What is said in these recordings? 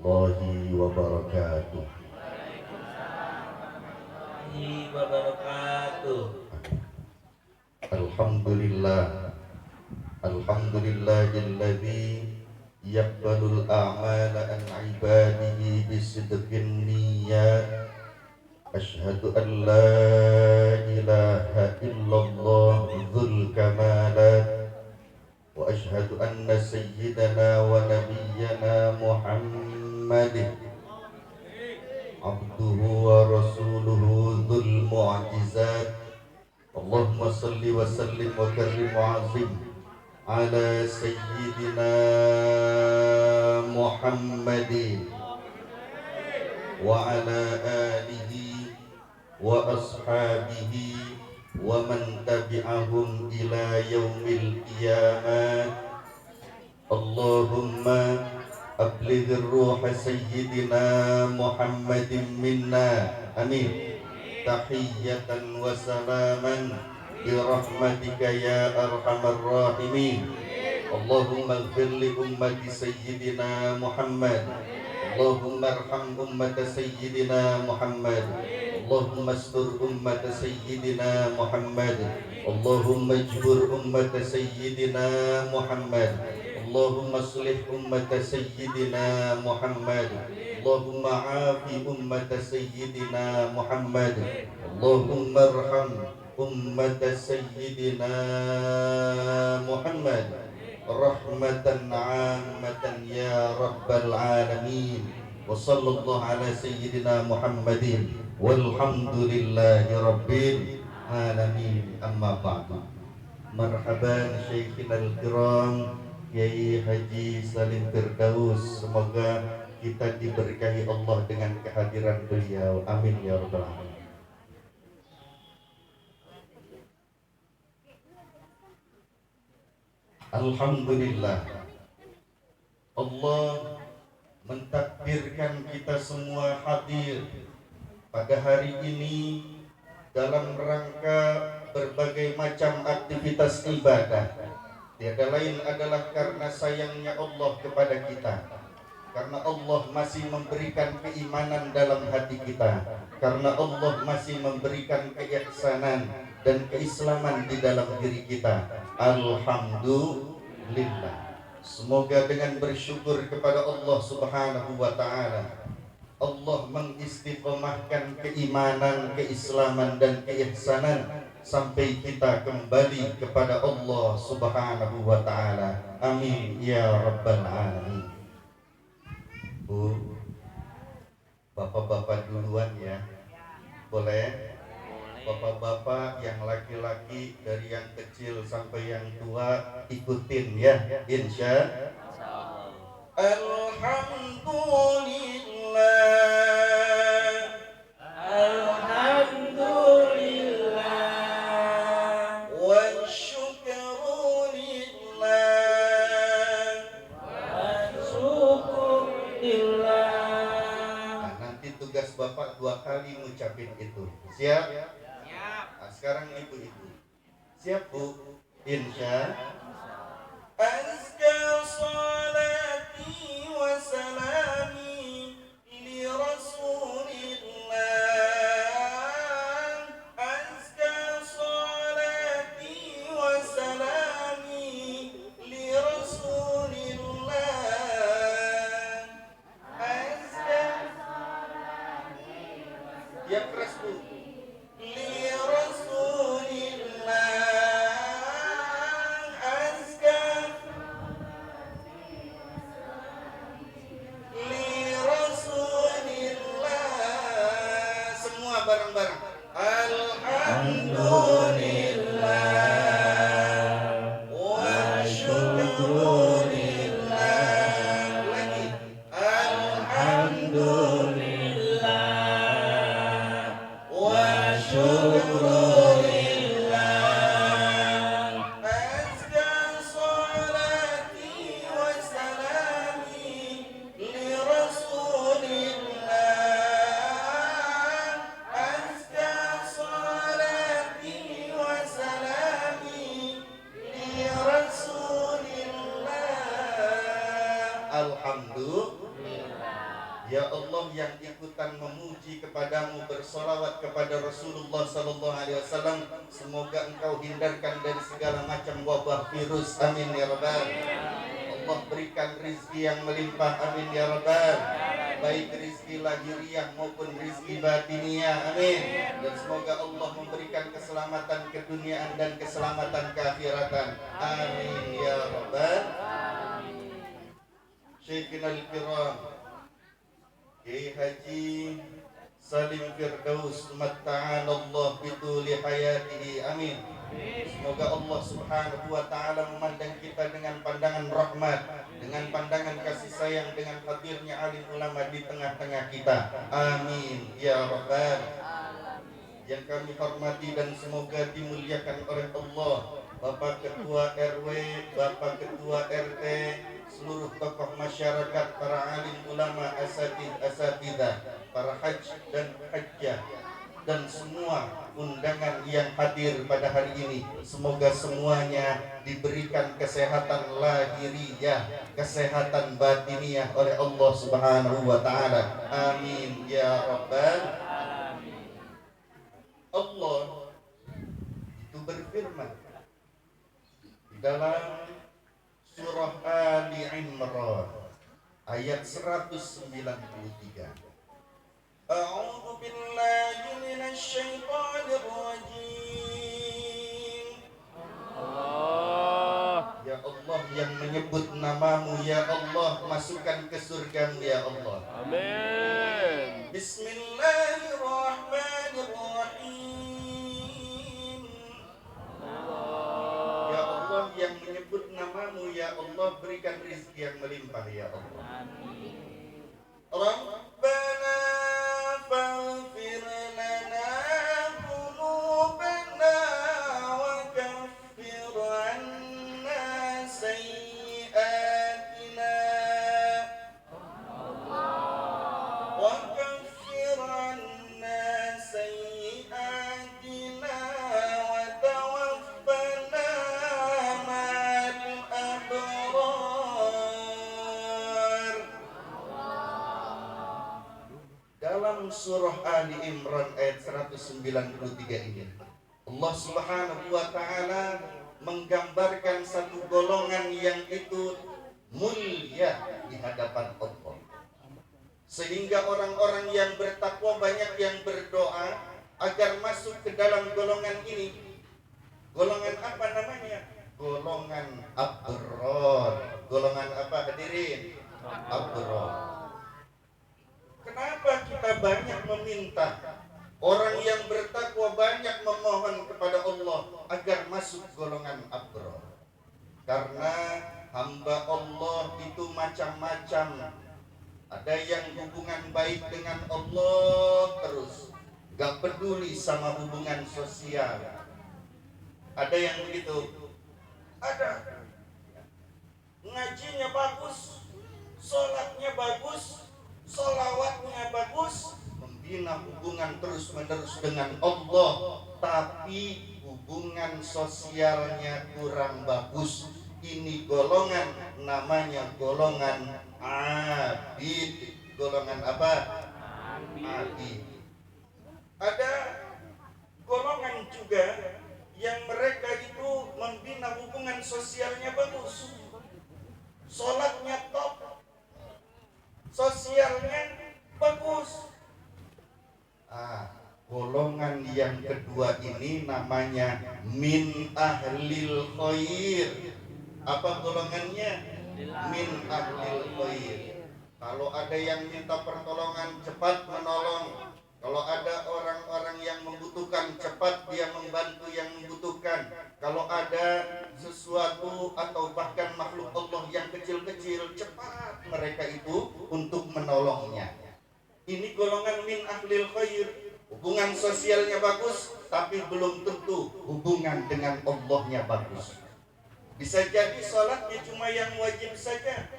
warahmatullahi wabarakatuh. Wabarakatuh. Alhamdulillah, alhamdulillahilladzi yaqbalul a'mala an ibadihi bisidqin niyyat. Asyhadu an la ilaha illallah dzul kamalat wa asyhadu anna sayyidana wa nabiyyana Muhammadin abduhu wa rasuluhu dzul mu'jizat. Allahumma salli wa sallim wa karrim wa azim ala sayyidina Muhammadin wa ala alihi wa ashabihi wa man tabi'ahum ila yaumil qiyamah. Allahumma abligh ruha sayyidina Muhammadin minna, amin. Tahiyyatan wa salaman bi rahmatika ya arhamar rahimin. Allahumma ighfir li ummati sayyidina Muhammad. Allahumma arham ummata sayyidina Muhammad. Allahumma astur ummata sayyidina Muhammad. Allahumma ijbur ummata sayyidina Muhammad. Allahumma aslih ummata sayyidina Muhammad. Allahumma afi ummata sayyidina Muhammad. Allahumma arham ummata sayyidina Muhammad rahmatan 'ammatan ya rabbal alamin. Wa sallallahu ala sayyidina Muhammadin walhamdulillahi rabbil alamin. Amma ba'du. Marhaban syekhina al-kiram Kiai Haji Salim Firdaus. Semoga kita diberkahi Allah dengan kehadiran beliau. Amin ya rabbal alamin. Alhamdulillah, Allah mentakdirkan kita semua hadir pada hari ini dalam rangka berbagai macam aktivitas ibadah. Tiada lain adalah karena sayangnya Allah kepada kita, karena Allah masih memberikan keimanan dalam hati kita, karena Allah masih memberikan keihsanan dan keislaman di dalam diri kita. Alhamdulillah. Semoga dengan bersyukur kepada Allah Subhanahu wa taala, Allah mengistiqomahkan keimanan, keislaman dan keihsanan sampai kita kembali kepada Allah Subhanahu wa taala. Amin ya rabbal alamin. Bu, bapak-bapak duluan ya. Boleh? Bapak-bapak yang laki-laki dari yang kecil sampai yang tua ikutin ya, insya Alhamdulillah, Alhamdulillah. wa syukru lillah. Syukurillah. Nah, nanti tugas bapak 2 kali ngucapin itu. Siap? Nah, sekarang ibu-ibu siap bu? Insya Azka salati wa salami li rasulillah. Azka salati wa salami li rasulillah. Azka, ya keras bu. Li rasulillah. Azka li rasulillah. Semua bareng-bareng. Alhamdulillah wa syukru lillah. Lagi. Alhamdulillah wa Ya Allah, yang ikutan memuji kepadamu, bersolawat kepada Rasulullah sallallahu alaihi wasallam, semoga engkau hindarkan dari segala macam wabah virus, amin ya rabbal. Allah berikan rizki yang melimpah, amin ya rabbal, baik rizki lahiriah maupun rizki batiniah, amin. Dan semoga Allah memberikan keselamatan keduniaan dan keselamatan keakhiratan, amin ya rabbal. Syekhina al-kiram Kiai Haji Salim Firdaus, matta'anallah bituli hayatihi, amin. Semoga Allah subhanahu wa ta'ala memandang kita dengan pandangan rahmat, dengan pandangan kasih sayang, dengan hadirnya alim ulama di tengah-tengah kita, amin ya rabbal. Yang kami hormati dan semoga dimuliakan oleh Allah, Bapak Ketua RW, Bapak Ketua RT, seluruh tokoh masyarakat, para alim ulama, asatidzah, para haji dan hajjah, dan semua undangan yang hadir pada hari ini, semoga semuanya diberikan kesehatan lahiriah, kesehatan batiniah oleh Allah Subhanahu wa taala, amin ya rabbal. Allah itu berfirman di dalam surah Ali Imran ayat 193. A'udzu billahi minasy syaithanir rajim. Ya Allah, yang menyebut namamu ya Allah, masukkan ke surgamu ya Allah, amin. Bismillahirrahmanirrahim. Ya Allah, yang menyebut namamu ya Allah, berikan rizki yang melimpah ya Allah, amin. Rabbana faghfir lana dhunubana wa kaffir 'anna sayyi'atina wa kaffir 'anna sayyi'atina wa tawaffana ma'al abrar. Dalam surah Ali Imran ayat 193 ini, Allah Subhanahu wa taala menggambarkan satu golongan yang itu mulia di hadapan Allah, sehingga orang-orang yang bertakwa banyak yang berdoa agar masuk ke dalam golongan ini. Golongan apa namanya? Golongan abrar. Golongan apa hadirin? Abrar. Kenapa kita banyak meminta, orang yang bertakwa banyak memohon kepada Allah agar masuk golongan abrar? Karena hamba Allah itu macam-macam. Ada yang hubungan baik dengan Allah terus, gak peduli sama hubungan sosial. Ada yang begitu. Ada ngajinya bagus, sholatnya bagus, sholawatnya bagus, membina hubungan terus-menerus dengan Allah, tapi hubungan sosialnya kurang bagus. Ini golongan namanya golongan abid. Golongan apa? Abid. Ada golongan juga yang mereka itu membina hubungan sosialnya bagus, sholatnya top, sosialnya bagus. Golongan yang kedua ini namanya min ahlil khair. Apa golongannya? Min ahlil khair. Kalau ada yang minta pertolongan, cepat menolong. Kalau ada orang-orang yang membutuhkan, cepat dia membantu yang membutuhkan. Kalau ada sesuatu atau bahkan makhluk Allah yang kecil-kecil, cepat mereka itu untuk menolongnya. Ini golongan min ahlil khair. Hubungan sosialnya bagus, tapi belum tentu hubungan dengan Allahnya bagus. Bisa jadi sholatnya cuma yang wajib saja,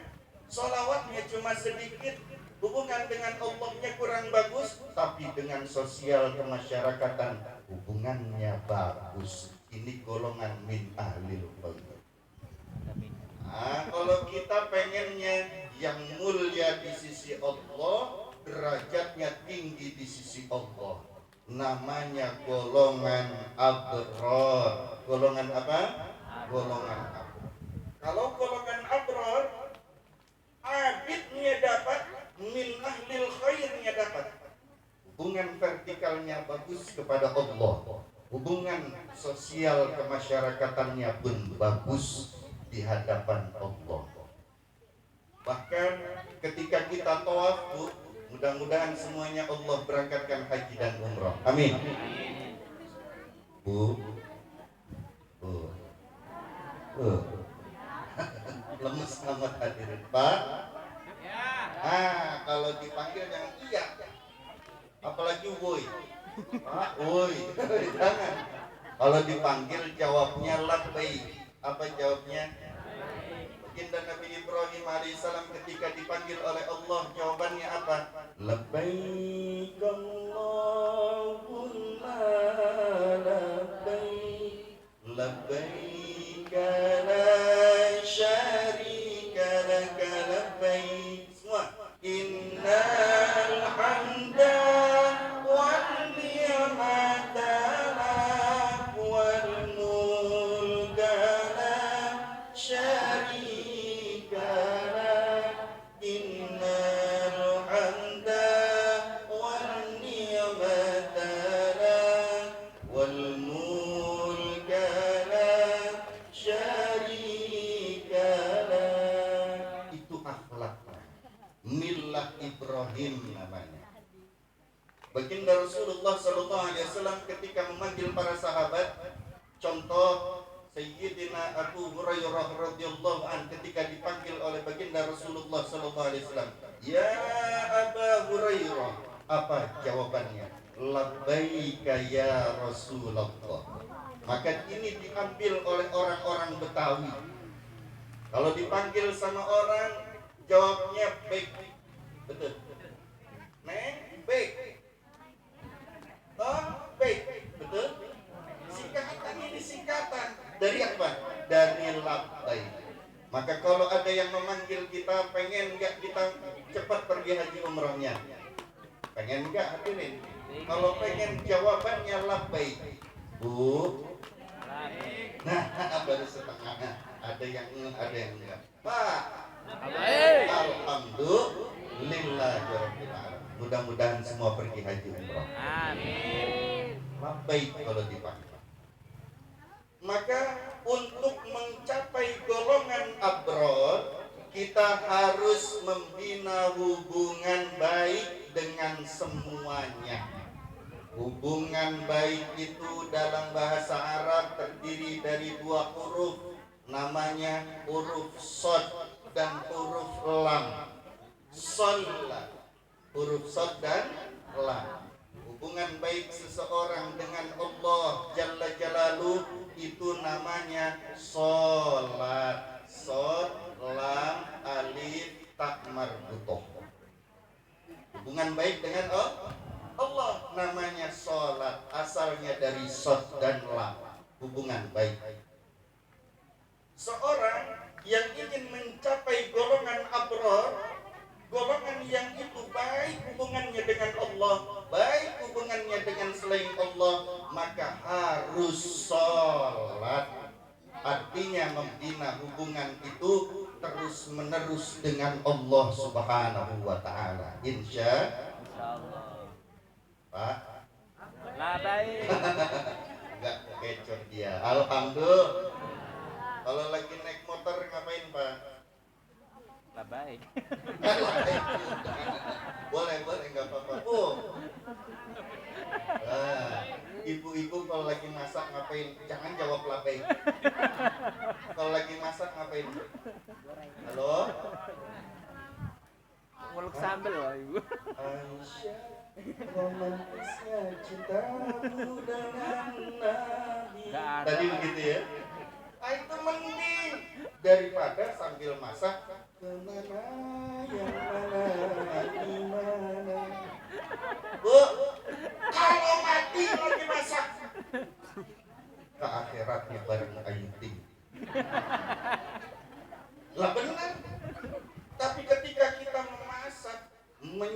sholawatnya cuma sedikit, hubungan dengan Allahnya kurang bagus, tapi dengan sosial kemasyarakatan hubungannya bagus. Ini golongan min ahlil khair. Nah, kalau kita pengennya yang mulia di sisi Allah, derajatnya tinggi di sisi Allah, namanya golongan abror. Golongan apa? Golongan abror. Kalau golongan abror, abidnya dapat, min ahlil khairnya dapat. Hubungan vertikalnya bagus kepada Allah, hubungan sosial kemasyarakatannya pun bagus di hadapan Allah. Bahkan ketika kita tawaf, mudah-mudahan semuanya Allah berangkatkan haji dan umrah. Amin. Bu, lemes amat hadirin Pak. Kalau dipanggil jangan iya, apalagi woi Pak, woi jangan. Kalau dipanggil jawabnya labbaik. Apa jawabnya? Baginda Nabi Ibrahim alaihissalam ketika dipanggil oleh Allah, jawabannya apa? Labbaik Allahumma labbaik, labbaik la syarika laka labbaik. Semua innal hamda wan ni'mata lak wal mulka la syarika lak, innal hamda wan ni'mata lak wal mulka la syarika lak. Itu akhlak Millah Ibrahim namanya. Baginda Rasulullah SAW ketika memanggil para sahabat, contoh Sayyidina Abu Hurairah radhiyallahu an ketika dipanggil oleh baginda Rasulullah SAW, ya Abu Hurairah, apa jawabannya? Labbaika ya Rasulullah. Maka ini diambil oleh orang-orang Betawi. Kalau dipanggil sama orang, jawabnya baik. Betul. Neng, baik. Oh, baik. Betul. Singkatan ini singkatan dari apa? Dari labbaik. Maka kalau ada yang memanggil kita, pengen nggak kita cepat pergi haji umrohnya? Pengen nggak hadirin? Kalau pengen jawabannya labbaik. Bu. Nah, baru setengah. Ada yang enggak. Pak. Alhamdulillah. Mudah-mudahan semua pergi haji umroh. Amin. Labbaik kalau dipanggil. Maka untuk mencapai golongan abror, kita harus membina hubungan baik dengan semuanya. Hubungan baik itu dalam bahasa Arab terdiri dari dua huruf, namanya huruf shad dan huruf lam. Shalla, huruf shad dan lam. Hubungan baik seseorang dengan Allah Jalla Jalaluh itu namanya sholat. Shad, lam, alif, tak marbutoh. Hubungan baik dengan Allah namanya sholat, asalnya dari shad dan lam. Hubungan baik. Seorang yang ingin mencapai golongan abror, golongan yang itu baik hubungannya dengan Allah, baik hubungannya dengan selain Allah, maka harus sholat. Artinya membina hubungan itu terus menerus dengan Allah Subhanahu wa ta'ala. Insya Allah. Pak? Baik. Enggak kecot dia. Alhamdulillah. Kalau lagi naik motor ngapain Pak? Labai. Boleh nggak apa-apa. Ibu-ibu kalau lagi masak ngapain? Jangan jawab labai. Kalau lagi masak ngapain? Halo? Ngulek sambel wah ibu. Aisyah, romantisnya cintamu dengan Nabi. Tadi begitu ya? Itu mending daripada sambil masak kemana yang mana di mana. Bu, kalau mati lagi masak ke akhiratnya bareng Ayu Ting.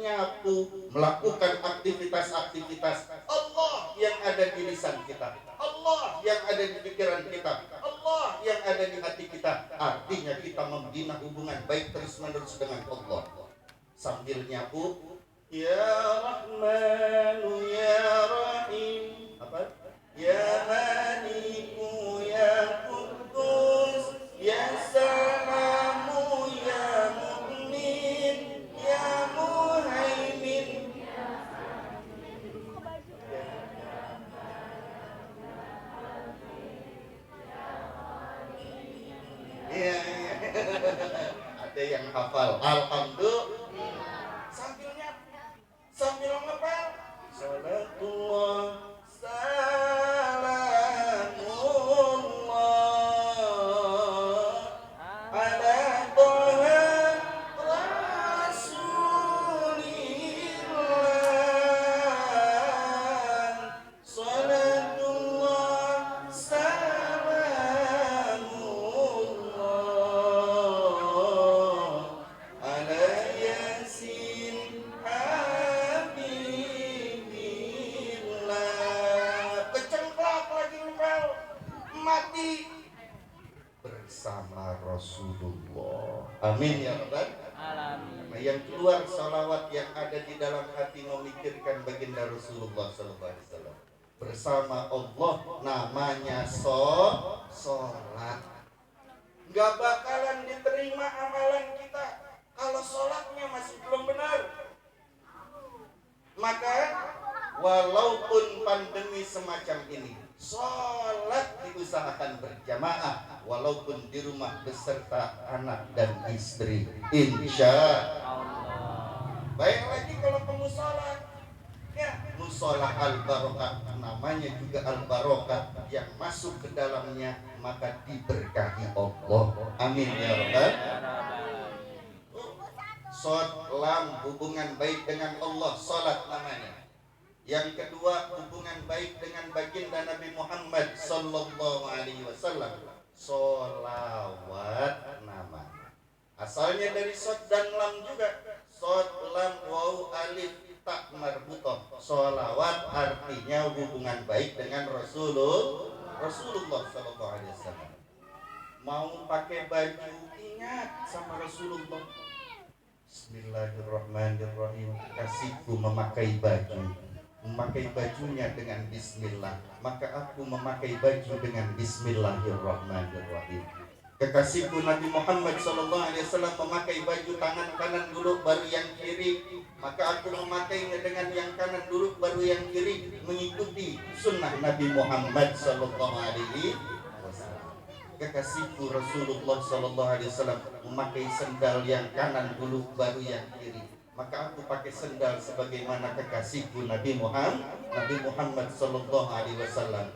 menyapu, melakukan aktivitas-aktivitas Allah yang ada di lisan kita, Allah yang ada di pikiran kita, Allah yang ada di hati kita. Artinya kita membina hubungan baik terus-menerus dengan Allah. Sambil nyapu, ya Rahmanu ya Rahim, apa? Ya Maliku ya Kudus ya Salamu ya Mu'min ya Muhaimin. Ya, ada yang hafal. Alhamdulillah. Sambil ngepel. Salatullah salamullah ala Toha Rasulillah. Salatullah salamullah ala Yasin Habibillah. Kecengklak lagi ngepel, mati bersama Rasulullah. Amin ya Rabbal alamin. Nah, yang keluar salawat yang ada di dalam hati memikirkan baginda Rasulullah sallallahu alaihi wasallam bersama Allah, namanya sholat. Nggak bakalan diterima amalan kita kalau sholatnya masih belum benar. Maka walaupun pandemi semacam ini, sholat diusahakan berjamaah walaupun di rumah beserta anak dan istri, insya Allah. Baik lagi kalau ke musola, ya musola al-barokah, namanya juga al-barokah, yang masuk ke dalamnya maka diberkahi Allah. Amin ya Rabbal. Sholat, hubungan baik dengan Allah, sholat namanya. Yang kedua, hubungan baik dengan baginda Nabi Muhammad sallallahu alaihi wasallam, sholawat namanya. Asalnya dari shod dan lam juga. Shod, lam, waw, alif, tak marbutoh. Sholawat artinya hubungan baik dengan Rasulullah sallallahu alaihi wasallam. Mau pakai baju, ingat sama Rasulullah. Bismillahirrahmanirrahim. Kasihku memakai baju, memakai bajunya dengan bismillah, maka aku memakai baju dengan bismillahirrahmanirrahim. Kekasihku Nabi Muhammad SAW memakai baju tangan kanan dulu baru yang kiri, maka aku memakainya dengan yang kanan dulu baru yang kiri, mengikuti sunnah Nabi Muhammad SAW. Kekasihku Rasulullah SAW memakai sendal yang kanan dulu baru yang kiri, maka aku pakai sendal sebagaimana kekasihku Nabi Muhammad sallallahu alaihi wasallam.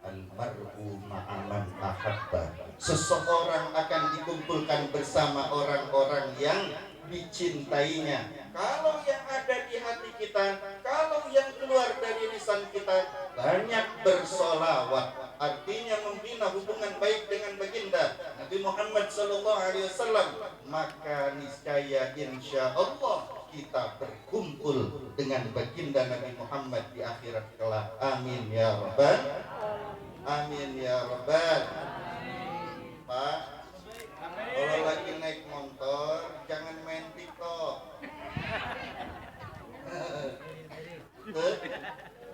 Al-mar'u ma'aman ahabba. Seseorang akan dikumpulkan bersama orang-orang yang dicintainya. Kalau yang ada di hati kita, kalau yang keluar dari lisan kita banyak bersolawat, artinya membina hubungan baik dengan baginda Nabi Muhammad sallallahu alaihi wasallam, maka niscaya insya Allah kita berkumpul dengan baginda Nabi Muhammad di akhirat kelak. Amin ya Rabbal. Amin ya Rabbal. Pak, kalau lagi naik motor jangan main TikTok.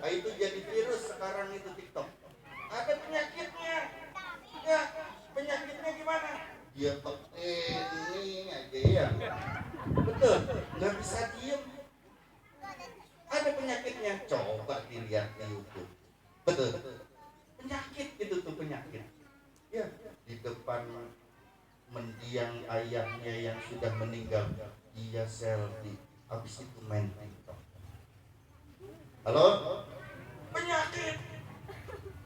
Itu jadi virus sekarang itu TikTok. Ada penyakitnya. Ya, penyakitnya gimana? Dia ini aja ya. Betul, nggak bisa diem. Ada penyakitnya, coba dilihat di YouTube. Betul, penyakit itu tuh penyakit. Ya, di depan mendiang ayahnya yang sudah meninggal, dia selfie, habis itu main TikTok. Halo, penyakit.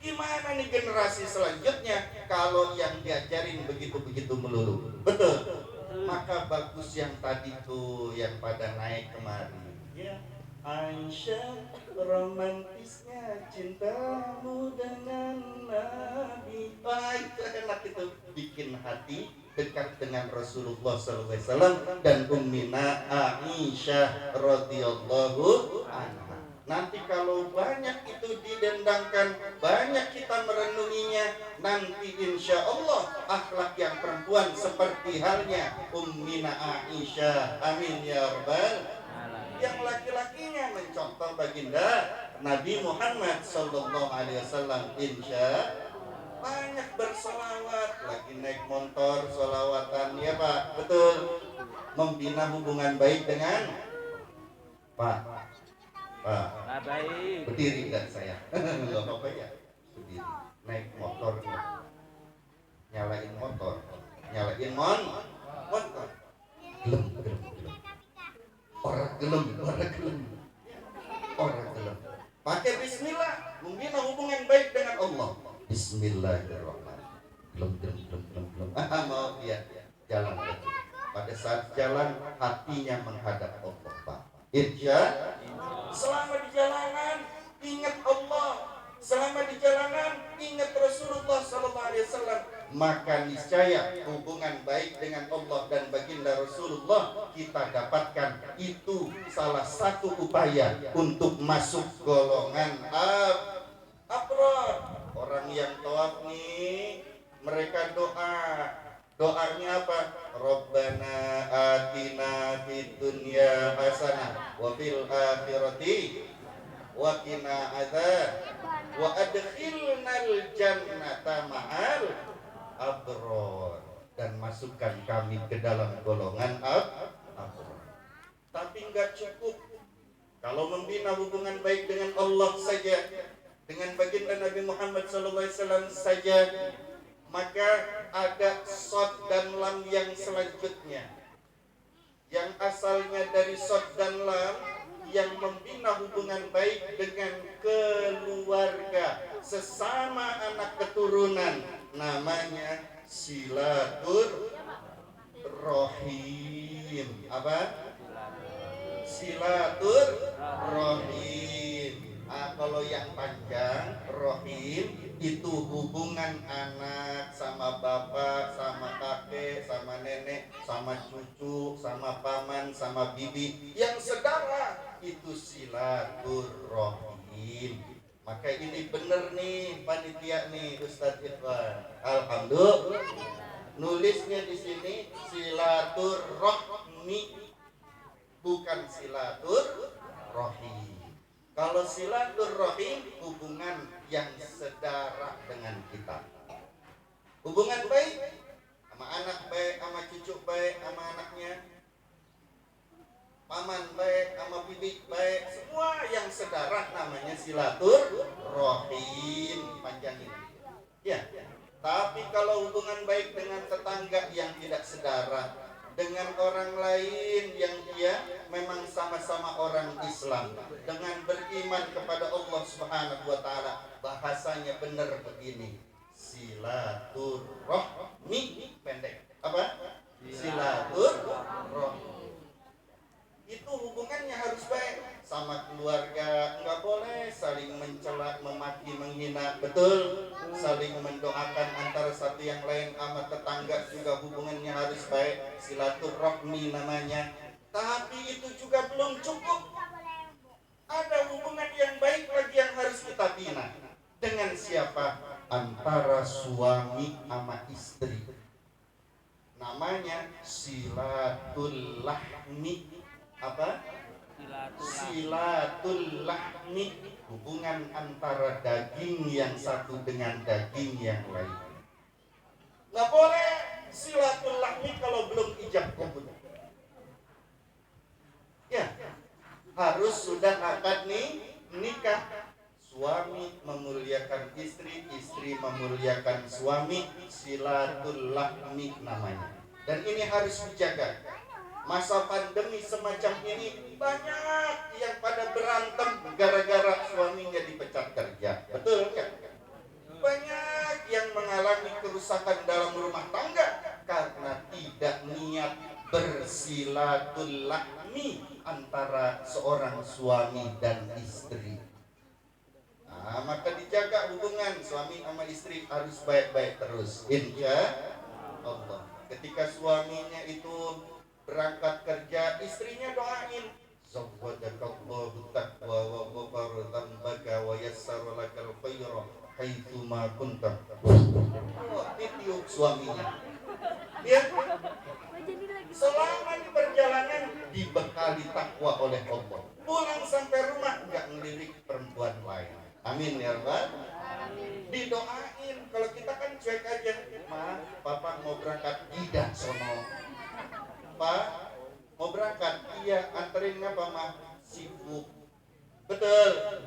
Gimana nih generasi selanjutnya kalau yang diajarin begitu-begitu melulu? Betul. Maka bagus yang tadi tuh yang pada naik kemari. Ya, Aisyah, romantisnya cintamu dengan Nabi. Wah, itu enak itu, bikin hati dekat dengan Rasulullah SAW dan Ummina Aisyah radhiyallahu anha. Nanti kalau banyak itu didendangkan, banyak kita merenunginya, nanti insya Allah akhlak yang perempuan seperti halnya Ummina Aisyah, amin ya rabbal. Yang laki-lakinya mencontoh baginda Nabi Muhammad sallallahu alaihi wasallam, insya banyak bersolawat, lagi naik motor solawatan ya Pak, betul, membina hubungan baik dengan Pak baik, berdiri enggak saya nggak apa-apa ya, berdiri, naik motor nyalain motor gelem orang gelem pakai bismillah, membina hubungan baik dengan Allah. Bismillahirrahmanirrahim. Mau dia jalan pada saat jalan hatinya menghadap Allah Pak. Insya selama di jalanan ingat Allah, selama di jalanan ingat Rasulullah sallallahu alaihi wasallam, maka niscaya hubungan baik dengan Allah dan baginda Rasulullah kita dapatkan. Itu salah satu upaya untuk masuk golongan abrar. Orang yang tawaf nih, mereka doanya apa? Rabbana atina fid dunya hasanah wa fil akhirati wa qina adzab wa adkhilnal jannata ma'al abrar, dan masukkan kami ke dalam golongan abrar. Tapi enggak cukup kalau membina hubungan baik dengan Allah saja, dengan baginda Nabi Muhammad SAW saja, maka ada shad dan lam yang selanjutnya, yang asalnya dari shad dan lam, yang membina hubungan baik dengan keluarga, sesama anak keturunan, namanya silaturrahim. Apa? Silaturrahim. Kalau yang panjang rohim itu hubungan anak sama bapak, sama kakek, sama nenek, sama cucu, sama paman, sama bibi, yang sedara, itu silaturrahim. Maka ini bener nih panitia nih Ustadz Irfan, alhamdulillah. Nulisnya di sini silaturrahmi, bukan silaturrahim. Kalau silaturrahim hubungan yang sedara dengan kita, hubungan baik sama anak baik, sama cucu baik, sama anaknya, paman baik, sama bibi baik, semua yang sedara namanya silaturrahim. Panjangin ya. Tapi kalau hubungan baik dengan tetangga yang tidak sedara, dengan orang lain yang dia memang sama-sama orang Islam, dengan beriman kepada Allah Subhanahu wa taala, bahasanya benar begini, silaturrahmi, pendek apa? Silaturrahmi. Itu hubungannya harus baik sama keluarga, enggak boleh saling mencela, memaki, menghina, betul. Saling mendoakan antara satu yang lain, sama tetangga juga hubungannya harus baik, silaturrahmi namanya. Tapi itu juga belum cukup. Ada hubungan yang baik lagi yang harus kita bina. Dengan siapa? Antara suami sama istri. Namanya silatulrahmi. Apa? Silatulrahmi, hubungan antara daging yang satu dengan daging yang lain. Nggak boleh silaturahmi kalau belum ijab kabul. Ya, harus sudah akad nikah. Suami memuliakan istri, istri memuliakan suami, silaturahmi namanya. Dan ini harus dijaga. Masa pandemi semacam ini banyak yang pada berantem gara-gara suaminya dipecat kerja, betul kan? Banyak yang mengalami kerusakan dalam rumah tangga karena tidak niat bersilaturahmi antara seorang suami dan istri. Nah, maka dijaga hubungan suami sama istri harus baik-baik terus, insya Allah. ketika suaminya itu berangkat kerja, istrinya doain, zawwadakallahu taqwa wa ghafara dzambaka wa yassara lakal khaira haitsu ma kunta. Ditiup suaminya. Dia selama di perjalanan dibekali takwa oleh Allah. Pulang sampai rumah enggak ngelirik perempuan lain. Amin ya Rabbal. Didoain. Kalau kita kan cuek aja. Ma, papa mau berangkat, tidak sono. Pa, mau berangkat, iya, anterin ngapa mah? Sibuk. Betul.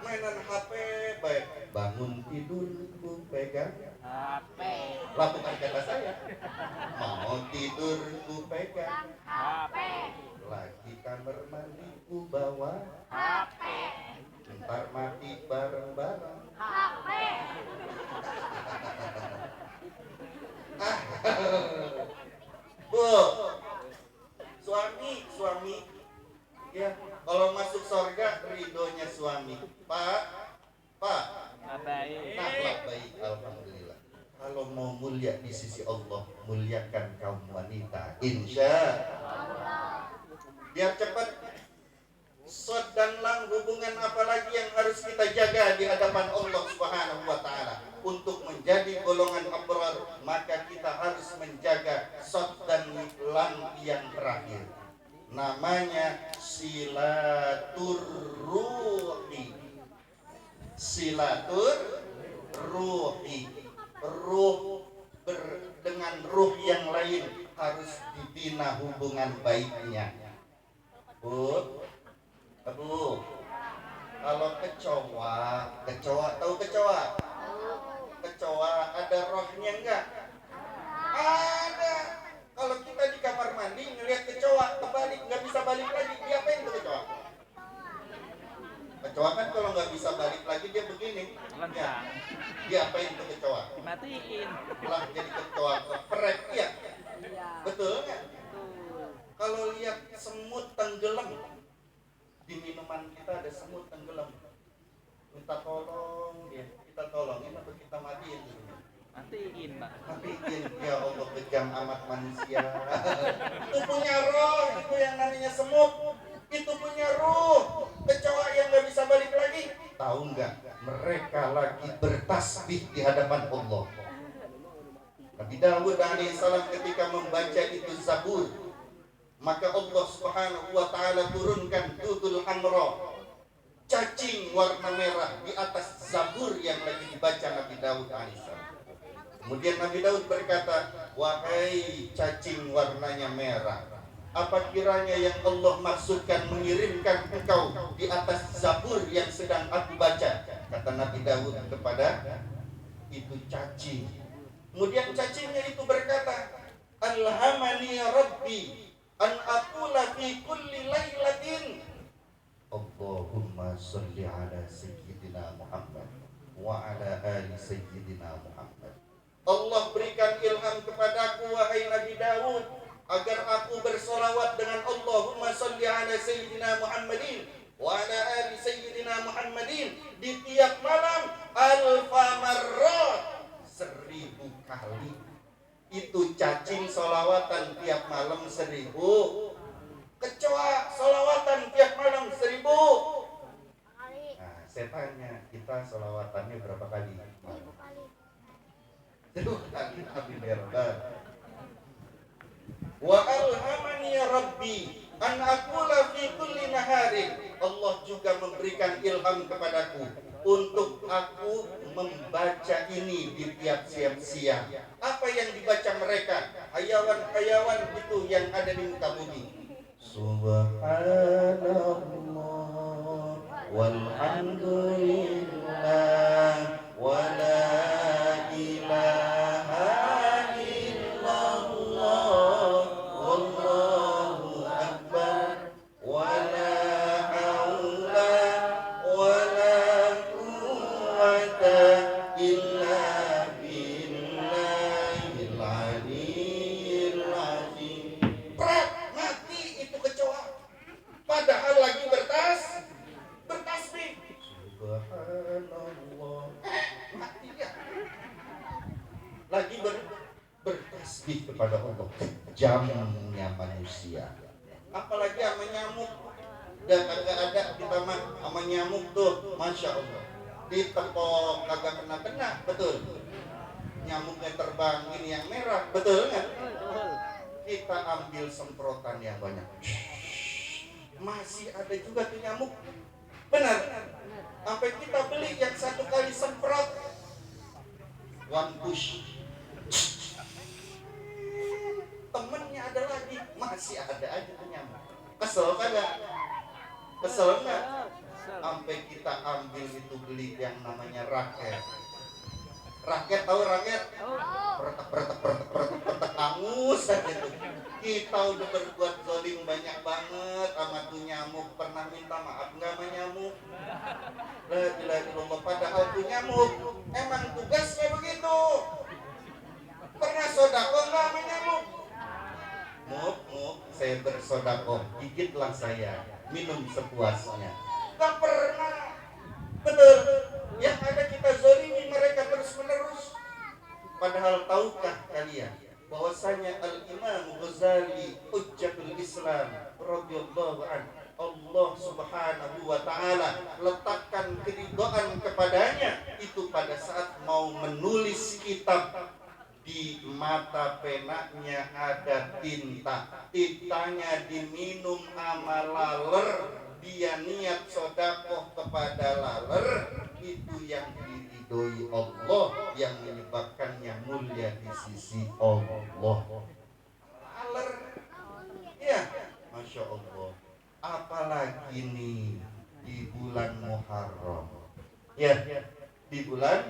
Mainan HP baik. Bangun tidurku pegang HP. Lakukan kata saya. Mau tidurku pegang HP. Lagi kamar mandiku bawa HP. Ntar mati bareng-bareng HP. Bu, suami ya, kalau masuk surga ridhonya suami. Pak, baik. Nah, baik, alhamdulillah. Kalau mau mulia di sisi Allah, muliakan kaum wanita, insya Allah. Biar cepat. Sod dan lang, hubungan apa lagi yang harus kita jaga di hadapan Allah Subhanahu wa taala? Untuk menjadi golongan abrar, maka kita harus menjaga sod dan lang yang terakhir. Namanya silaturruhi. Silaturruhi. Dengan ruh yang lain harus dibina hubungan baiknya. Bu, kalau kecoa tahu kecoa? Kecoa ada rohnya enggak? Ada. Kalau kita di kamar mandi ngelihat kecoa kebalik, nggak bisa balik lagi, diapain tuh kecoa? Kecoa kan kalau nggak bisa balik lagi dia begini. Ya. Diapain tuh kecoa? Dimatiin. Lah jadi kecoa keprek ya. Betul nggak? Kalau lihat semut tenggelam di minuman kita, ada semut tenggelam, minta tolong dia, kita tolongin atau kita matiin dulu? Matiin, Pak. Matiin. Ya Allah, kejam amat manusia. Itu punya roh, itu yang namanya semut. Itu punya roh. Kecoa yang nggak bisa balik lagi. Tahu nggak? Mereka lagi bertasbih di hadapan Allah. Nabi Daud alaihissalam ketika membaca itu Zabur, maka Allah Subhanahu wa taala turunkan dudul hamra, cacing warna merah di atas Zabur yang lagi dibaca Nabi Daud alaihissalam. Kemudian Nabi Daud berkata, wahai cacing warnanya merah, apa kiranya yang Allah maksudkan mengirimkan engkau di atas Zabur yang sedang aku baca? Kata Nabi Daud kepada itu cacing. Kemudian cacingnya itu berkata, alhamani rabbi an aqula fi kulli lailatin Allahumma sholli ala sayyidina Muhammad wa ala ali sayyidina Muhammad. Allah berikan ilham kepadaku wahai Nabi Daud agar aku bersolawat dengan Allahumma sholli ala sayyidina Muhammadin wa ala ali sayyidina Muhammadin di tiap malam alfa marrat, 1000 kali. Itu cacing solawatan tiap malam 1000, kecoa solawatan tiap malam 1000. Nah, saya tanya, kita solawatannya berapa kali? 1000 kali. 1000 kali. Amin ya Rabbal. Wa alhamani rabbi an aqula fi kulli naharin. Allah juga memberikan ilham kepadaku untuk aku membaca ini di tiap siang. Apa yang dibaca mereka? Hayawan-hayawan itu yang ada di muka bumi. Subhanallah walhamdulillah wa la ilaha illallah wallahu akbar wa la haula wa la quwwata illa billahil aliyyil azim. Mati itu kecoa, padahal lagi bertasbih. kepada Allah, kejamnya manusia. Apalagi sama nyamuk. Dan kagak ada kita mah sama nyamuk tuh, masya Allah. Ditepok kagak kena, betul. Nyamuknya terbang, ini yang merah, betul nggak? Kita ambil semprotan yang banyak, masih ada juga tuh nyamuk. Benar. Sampai kita beli yang 1 kali semprot, one push. Temennya ada lagi, masih ada aja tuh nyamuk. Kesel kagak? Kesel nggak? Sampai kita ambil itu, beli yang namanya raket. Raket, tahu raket? Pertek angus aja tuh. Kita udah berbuat zolim banyak banget sama tuh nyamuk. Pernah minta maaf nggak sama nyamuk? La ilaha illallah. Padahal tuh nyamuk emang tugasnya begitu. Pernah sodako nggak sama nyamuk? Muk, saya bersodakoh, gigitlah saya, minum sepuasnya. Gak pernah. Betul. Yang ada kita zolimi mereka terus menerus. Padahal tahukah kalian bahwasanya Al-Imam Ghazali Hujjatul Islam radhiyallahu anhu, Allah Subhanahu wa taala letakkan keridhaan kepadanya itu pada saat mau menulis kitab. Di mata penanya ada tinta, tintanya diminum sama laler. Dia niat sodakoh kepada laler, itu yang diridhoi Allah, yang menyebabkannya mulia di sisi Allah. Laler, ya, masya Allah. Apalagi nih di bulan Muharram, ya, di bulan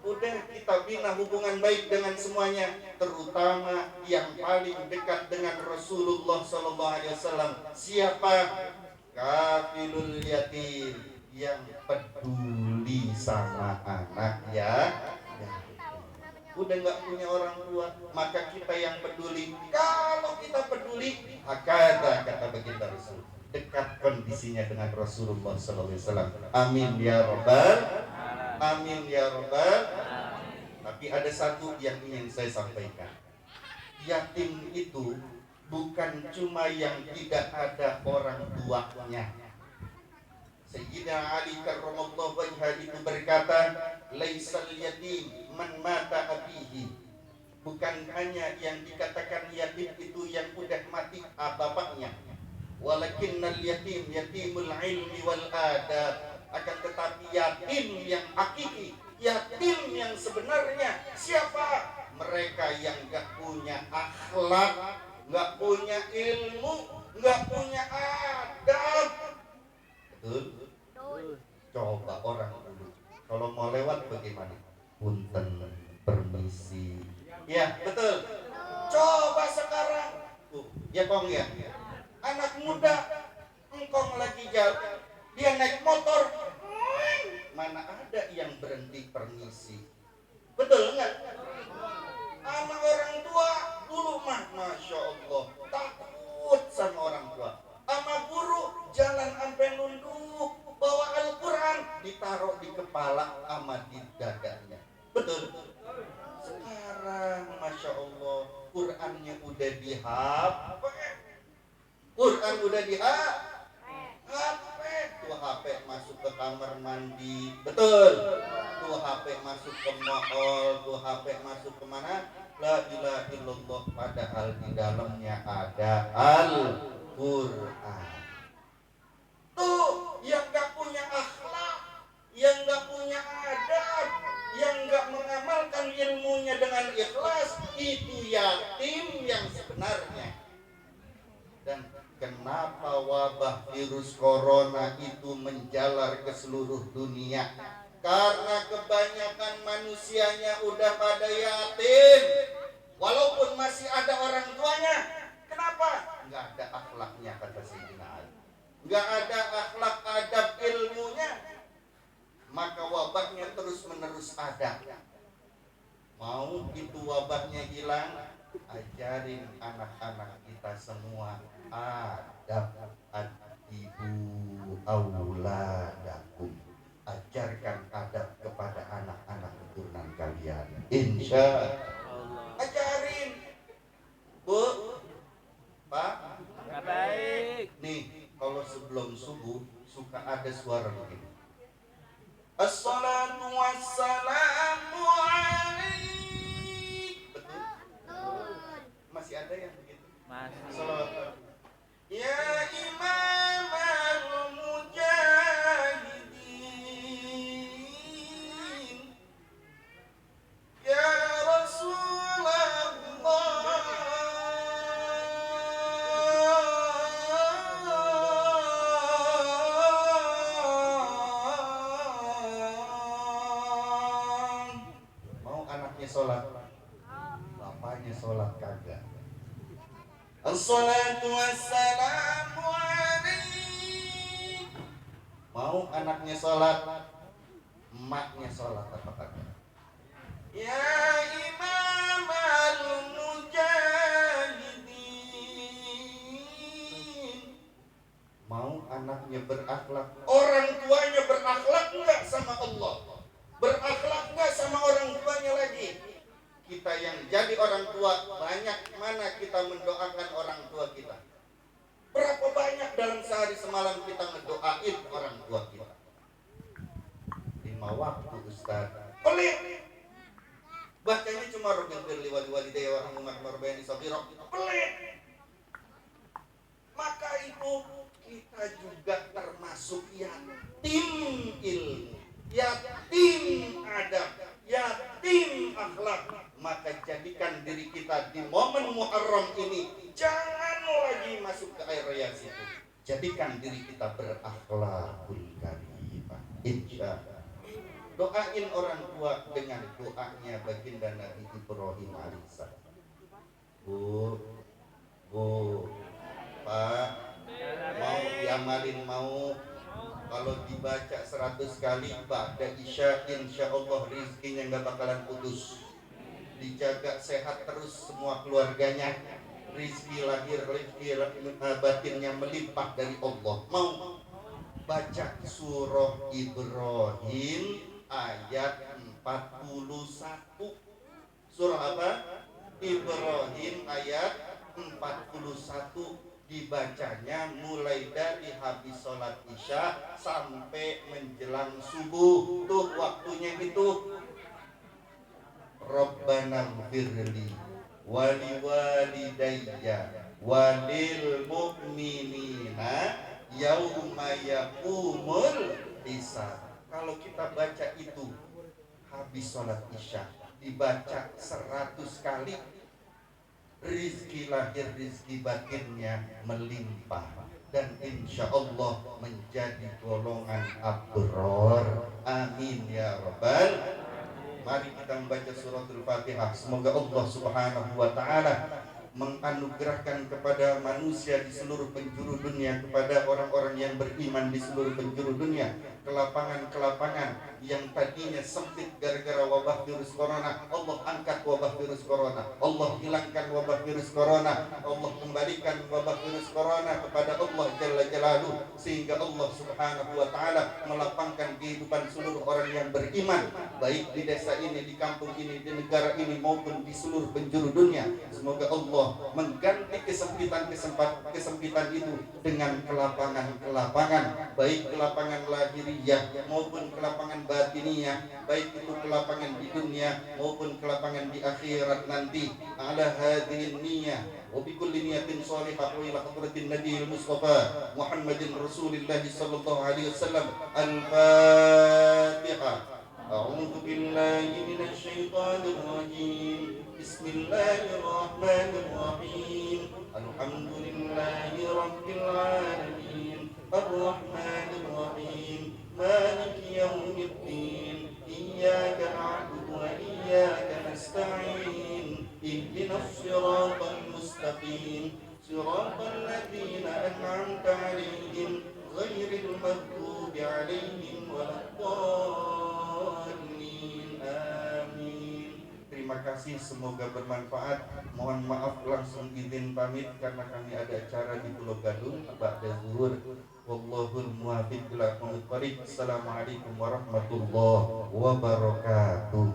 udah kita bina hubungan baik dengan semuanya, terutama yang paling dekat dengan Rasulullah SAW. Siapa? Kafilul yatim, yang peduli sama anak ya. Udah nggak punya orang tua, maka kita yang peduli. Kalau kita peduli, kata baginda Rasul, dekat kondisinya dengan Rasulullah SAW. Amin ya Rabbal. Amin ya Rabbal. Tapi ada satu yang ingin saya sampaikan. Yatim itu bukan cuma yang tidak ada orang tuanya. Sayyidina Ali karramallahu wajhah itu berkata, laisal yatim man mata abihi. Bukan hanya yang dikatakan yatim itu yang udah mati bapaknya. Walakinnal yatim yatimul ilmi wal adab. Akan tetapi yatim yang hakiki, yatim yang sebenarnya siapa? Mereka yang gak punya akhlak, gak punya ilmu, gak punya adab. Betul? Coba orang dulu kalau mau lewat bagaimana? Punten, permisi. Ya betul. Coba sekarang, ya kong ya, anak muda, engkong lagi jauh, dia naik motor, mana ada yang berhenti permisi? Betul nggak? Sama orang tua dulu mah, masya Allah, takut sama orang tua. Sama guru jalan sampai nunduk, bawa Al-Quran ditaruh di kepala sama di dadanya. Betul. Sekarang masya Allah, Qurannya udah dihafal, Quran udah dihafal. Tuh HP masuk ke kamar mandi, betul. Tuh HP masuk ke mall, tuh HP masuk kemana? La ilaha illallah, padahal di dalamnya ada Al-Quran. Tuh yang gak punya akhlak, yang gak punya adab, yang gak mengamalkan ilmunya dengan ikhlas, itu yatim yang sebenarnya. Dan kenapa wabah virus corona itu menjalar ke seluruh dunia? Karena kebanyakan manusianya udah pada yatim. Walaupun masih ada orang tuanya. Kenapa? Nggak ada akhlaknya, kata Sayyidina Ali. Nggak ada akhlak adab ilmunya. Maka wabahnya terus menerus ada. Mau itu wabahnya hilang, ajarin anak-anak kita semua adab, adibu auladakum. Ajarkan adab kepada anak-anak keturunan kalian. Insya Allah. Ajarin. suka ada suara begini. Assalatu wassalamu alaik. Betul? Masih ada yang begitu? Masih. Salawat. Ya Imam al-Mujahidin, Ya Rasulullah, mau anaknya sholat, bapaknya sholat kagak. Assalatu wassalamu alaik. Mau anaknya sholat, emaknya sholat apa kagak? Ya Imam al-Mujahidin. Mau anaknya berakhlak, orang tuanya berakhlak enggak sama Allah, berakhlak enggak sama orang tuanya lagi. Kita yang jadi orang tua, banyak mana kita mendoakan orang tua kita? Berapa banyak dalam sehari semalam kita mendoain orang tua kita? 5 waktu Ustaz. Pelit. Bacanya cuma Rabbil firli wal walidayya warhamhuma kama rabbayani shaghira. Pelit. Maka itu kita juga termasuk yatim ilmu, yatim adab, yatim akhlak. Maka jadikan diri kita di momen Muharram ini jangan lagi masuk ke air raya situ. Jadikan diri kita berakhlakul karimah. Insyaallah. Doain orang tua dengan doanya baginda Nabi Ibrahim alaihissalam. Bu, Pak, mau diamalin, mau kalau dibaca 100 kali ba'da isya, insya Allah rizkinya nggak bakalan putus. Dijaga sehat terus semua keluarganya, rizki lahir, rizki batinnya melimpah dari Allah. Mau baca surah Ibrahim ayat 41. Surah apa? Ibrahim ayat 41. Dibacanya mulai dari habis sholat isya sampai menjelang subuh. Tuh waktunya itu. Rabbana firli wali walidayya walil mu'minina yauma yaqumul hisab. Kalau kita baca itu habis sholat isya, dibaca 100 kali, rizki lahir, rizki batinnya melimpah, dan insya Allah menjadi golongan abror. Amin ya rabbal. Mari kita membaca suratul Fatihah. Semoga Allah subhanahu wa ta'ala menganugerahkan kepada manusia di seluruh penjuru dunia, kepada orang-orang yang beriman di seluruh penjuru dunia, kelapangan-kelapangan yang tadinya sempit gara-gara wabah virus corona. Allah angkat wabah virus corona, Allah hilangkan wabah virus corona, Allah kembalikan wabah virus corona kepada Allah Jalla Jalaluhu, sehingga Allah subhanahu wa ta'ala melapangkan kehidupan seluruh orang yang beriman, baik di desa ini, di kampung ini, di negara ini, maupun di seluruh penjuru dunia. Semoga Allah mengganti kesempitan itu dengan kelapangan, baik kelapangan lahiriah maupun kelapangan batiniyah, baik itu kelapangan di dunia maupun kelapangan di akhirat nanti. Ala hadhihi niyyah wa bi kulli niyatin shalihah wa ila hadratin nabiyil mustafa Muhammadin Rasulillah sallallahu alaihi wasallam. Al-Fatihah. A'udzu billahi minasy syaithanir rajim. Bismillahirrahmanirrahim. Alhamdulillahi rabbil alamin. Arrahmanir rahim. Maliki yaumiddin. Iyyaka na'budu wa iyyaka nasta'in. Ihdinas siratal mustaqim. Siratal ladzina an'amta 'alaihim ghairil maghdubi 'alaihim waladdallin. Amin. Terima kasih, semoga bermanfaat. Mohon maaf langsung izin pamit karena kami ada acara di Pulau Gadung ba'da zuhur. Wallahul muwaffiq ila aqwamit thoriq. Assalamualaikum warahmatullahi wabarakatuh.